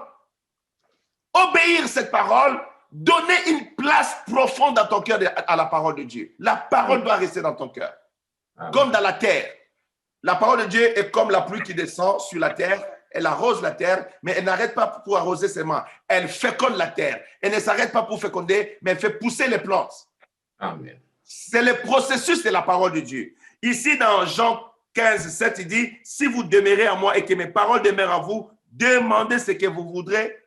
A: obéir cette parole, donner une place profonde dans ton cœur à la parole de Dieu. La parole doit rester dans ton cœur, comme dans la terre. La parole de Dieu est comme la pluie qui descend sur la terre. Elle arrose la terre, mais elle n'arrête pas pour arroser seulement. Elle féconde la terre. Elle ne s'arrête pas pour féconder, mais elle fait pousser les plantes.
B: Amen.
A: C'est le processus de la parole de Dieu. Ici, dans Jean 15, 7, il dit, si vous demeurez en moi et que mes paroles demeurent en vous, demandez ce que vous voudrez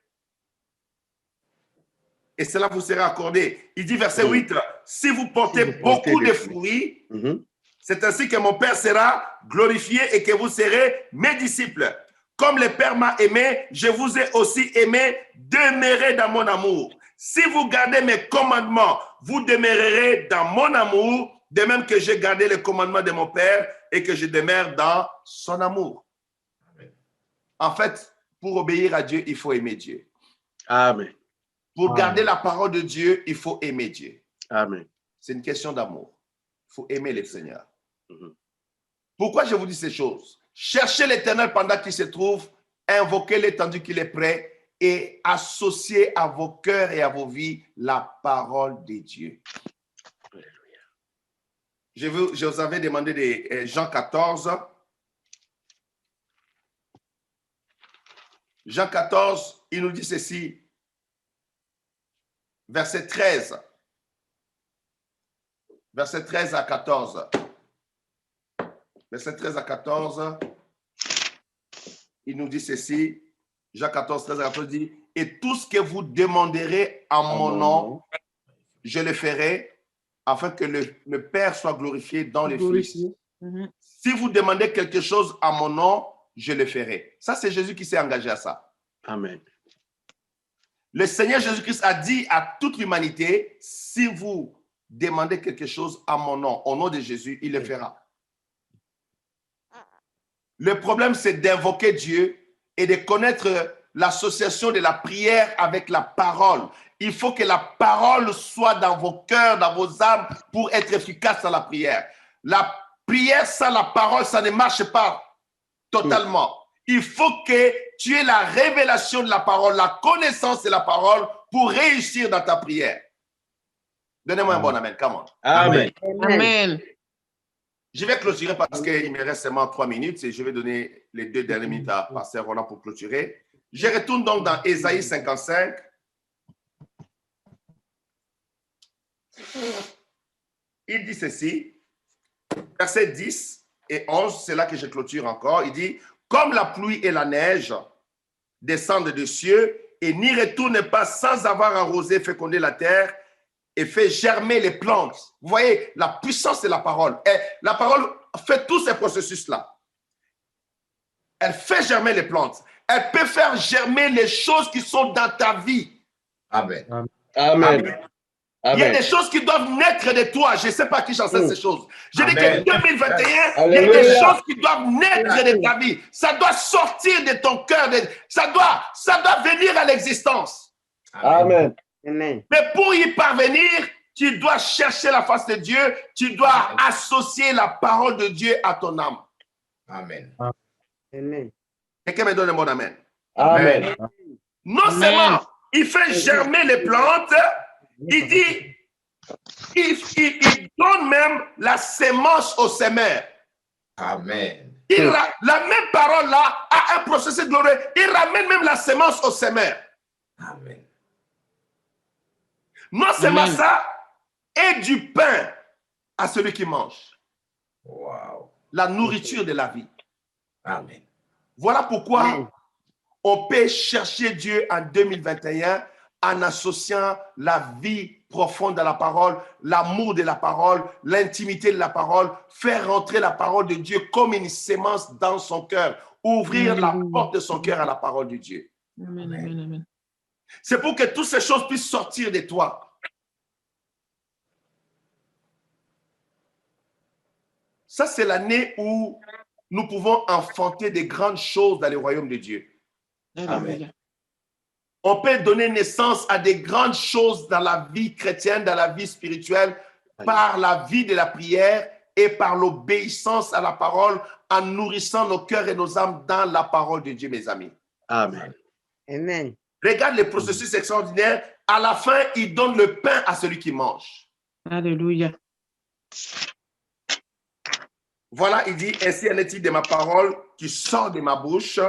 A: et cela vous sera accordé. Il dit, verset 8, si vous portez beaucoup de fruits, c'est ainsi que mon Père sera glorifié et que vous serez mes disciples. Comme le Père m'a aimé, je vous ai aussi aimé, demeurez dans mon amour. Si vous gardez mes commandements, vous demeurerez dans mon amour, de même que j'ai gardé les commandements de mon Père et que je demeure dans son amour. En fait, pour obéir à Dieu, il faut aimer Dieu.
E: Amen.
A: Pour garder la parole de Dieu, il faut aimer Dieu.
E: Amen.
A: C'est une question d'amour. Il faut aimer le Seigneur. Pourquoi je vous dis ces choses? Cherchez l'Éternel pendant qu'il se trouve, invoquez-le tandis qu'il est prêt et associez à vos cœurs et à vos vies la parole de Dieu. Je vous avais demandé de Jean 14. Jean 14, il nous dit ceci. Verset 13. Verset 13 à 14. Verset 13 à 14. Il nous dit ceci. Jean 14, 13 à 14 dit, « Et tout ce que vous demanderez en mon nom, je le ferai, afin que le Père soit glorifié dans le Fils. Si vous demandez quelque chose en mon nom, je le ferai. » Ça, c'est Jésus qui s'est engagé à ça.
E: Amen.
A: Le Seigneur Jésus-Christ a dit à toute l'humanité, si vous demandez quelque chose à mon nom, au nom de Jésus, il le fera. Le problème, c'est d'invoquer Dieu et de connaître l'association de la prière avec la parole. Il faut que la parole soit dans vos cœurs, dans vos âmes, pour être efficace dans la prière. La prière sans la parole, ça ne marche pas totalement. Il faut que tu aies la révélation de la parole, la connaissance de la parole pour réussir dans ta prière. Donnez-moi un bon amen, come on.
E: Amen.
D: Amen.
A: Je vais clôturer parce qu'il me reste seulement 3 minutes et je vais donner les 2 dernières minutes à Pasteur Roland pour clôturer. Je retourne donc dans Ésaïe 55. Il dit ceci, versets 10 et 11, c'est là que je clôture encore. Il dit, comme la pluie et la neige descendent des cieux et n'y retournent pas sans avoir arrosé, fécondé la terre et fait germer les plantes. Vous voyez la puissance de la parole. Et la parole fait tous ces processus-là. Elle fait germer les plantes. Elle peut faire germer les choses qui sont dans ta vie.
B: Amen.
E: Amen.
A: Il y a
E: Amen.
A: des choses qui doivent naître de toi. Je ne sais pas qui j'enseigne ces choses. Je dis
B: Amen.
A: que 2021, il y a
E: Alléluia.
A: des choses qui doivent naître de ta vie. Ça doit sortir de ton cœur. Ça doit venir à l'existence.
E: Amen.
A: Mais pour y parvenir, tu dois chercher la face de Dieu. Tu dois associer la parole de Dieu à ton âme.
B: Amen.
A: Quelqu'un me donne un bon amen.
E: Amen.
A: Non seulement il fait germer les plantes, il dit, il donne même la sémence au semeur.
B: Amen.
A: La même parole-là a un processus glorieux. Il ramène même la sémence au semeur.
B: Amen.
A: Non seulement ça, et du pain à celui qui mange.
B: Wow.
A: La nourriture de la vie.
B: Amen.
A: Voilà pourquoi on peut chercher Dieu en 2021 en associant la vie profonde à la parole, l'amour de la parole, l'intimité de la parole, faire rentrer la parole de Dieu comme une sémence dans son cœur, ouvrir la porte de son cœur à la parole de Dieu.
D: Amen, amen, amen.
A: C'est pour que toutes ces choses puissent sortir de toi. Ça, c'est l'année où nous pouvons enfanter des grandes choses dans le royaume de Dieu.
D: Alléluia.
A: On peut donner naissance à des grandes choses dans la vie chrétienne, dans la vie spirituelle, par la vie de la prière et par l'obéissance à la parole, en nourrissant nos cœurs et nos âmes dans la parole de Dieu, mes amis.
E: Amen.
G: Amen.
A: Regarde les processus extraordinaires. À la fin, il donne le pain à celui qui mange.
D: Alléluia.
A: Voilà, il dit, ainsi en est-il de ma parole qui sort de ma bouche.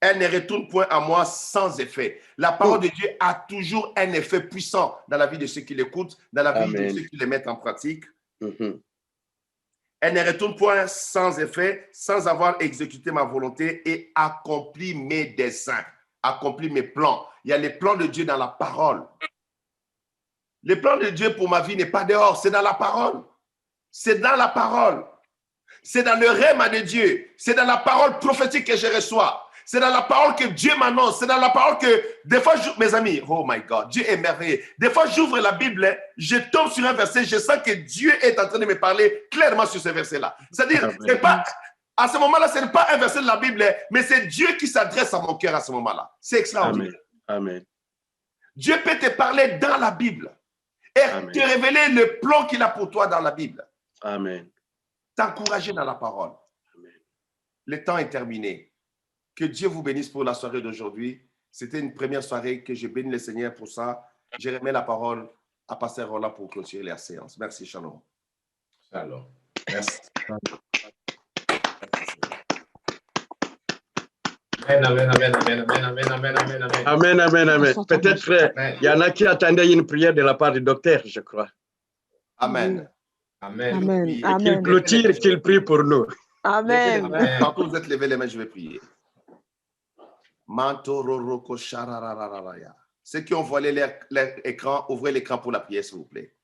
A: Elle ne retourne point à moi sans effet. La parole de Dieu a toujours un effet puissant dans la vie de ceux qui l'écoutent, dans la vie de ceux qui les mettent en pratique. Elle ne retourne point sans effet, sans avoir exécuté ma volonté et accompli mes desseins, accompli mes plans. Il y a les plans de Dieu dans la parole. Les plans de Dieu pour ma vie n'est pas dehors, c'est dans la parole. C'est dans la parole. C'est dans le rêve de Dieu. C'est dans la parole prophétique que je reçois. C'est dans la parole que Dieu m'annonce. C'est dans la parole que, des fois, mes amis, oh my God, Dieu est merveilleux. Des fois, j'ouvre la Bible, je tombe sur un verset, je sens que Dieu est en train de me parler clairement sur ce verset-là. C'est-à-dire, c'est pas, à ce moment-là, ce n'est pas un verset de la Bible, mais c'est Dieu qui s'adresse à mon cœur à ce moment-là. C'est extraordinaire.
E: Amen.
A: Dieu peut te parler dans la Bible et te révéler le plan qu'il a pour toi dans la Bible.
E: Amen.
A: T'encourager dans la parole.
E: Amen.
A: Le temps est terminé. Que Dieu vous bénisse pour la soirée d'aujourd'hui. C'était une première soirée que je bénis le Seigneur pour ça. Je remets la parole à Pasteur Roland pour clôturer la séance. Merci, Shalom.
B: Shalom. Merci.
E: Amen. Peut-être, frère, il y en a qui attendaient une prière de la part du docteur, je crois.
A: Amen.
G: Amen.
A: Oui.
E: Qu'il clôture, qu'il prie pour nous.
G: Amen.
A: Tant que vous êtes levés les mains, je vais prier. Ceux qui ont voilé l'écran, ouvrez l'écran pour la prière, s'il vous plaît.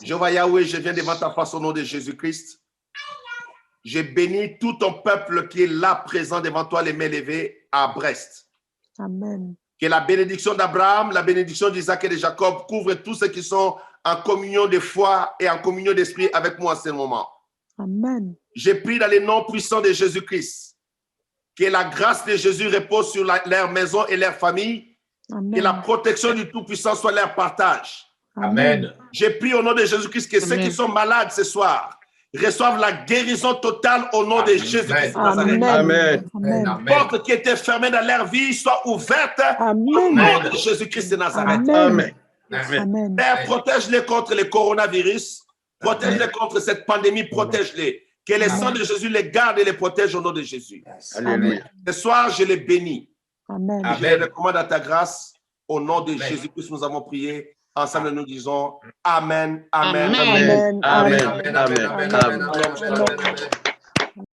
A: Jéhovah Yahweh, je viens devant ta face au nom de Jésus-Christ. Je bénis tout ton peuple qui est là, présent devant toi, les mains levées à Brest.
C: Amen.
A: Que la bénédiction d'Abraham, la bénédiction d'Isaac et de Jacob couvre tous ceux qui sont en communion de foi et en communion d'esprit avec moi en ce moment.
C: Amen.
A: J'ai pris dans les noms puissants de Jésus-Christ. Que la grâce de Jésus repose sur leur maison et leur famille.
C: Amen.
A: Que la protection du Tout-Puissant soit leur partage.
B: Amen.
A: J'ai pris au nom de Jésus-Christ que ceux qui sont malades ce soir reçoivent la guérison totale au nom de Jésus-Christ.
C: Amen.
E: Amen.
C: Amen.
A: Porte qui était fermée dans leur vie soit ouverte au nom
C: Amen.
A: de Jésus-Christ de Nazareth.
C: Amen.
E: Amen.
C: Amen.
A: Père, protège-les contre le coronavirus. Protège-les contre cette pandémie. Protège-les. Que le sang de Jésus les garde et les protège au nom de Jésus.
E: Alléluia.
A: Ce soir, je les bénis.
C: Amen.
A: Je les recommande à ta grâce. Au nom de Jésus-Christ, nous avons prié. Ensemble, nous disons Amen. Amen.
D: Amen.
C: Amen.
E: Amen.
C: Amen.
E: Amen. Amen.
A: Shalom, shalom.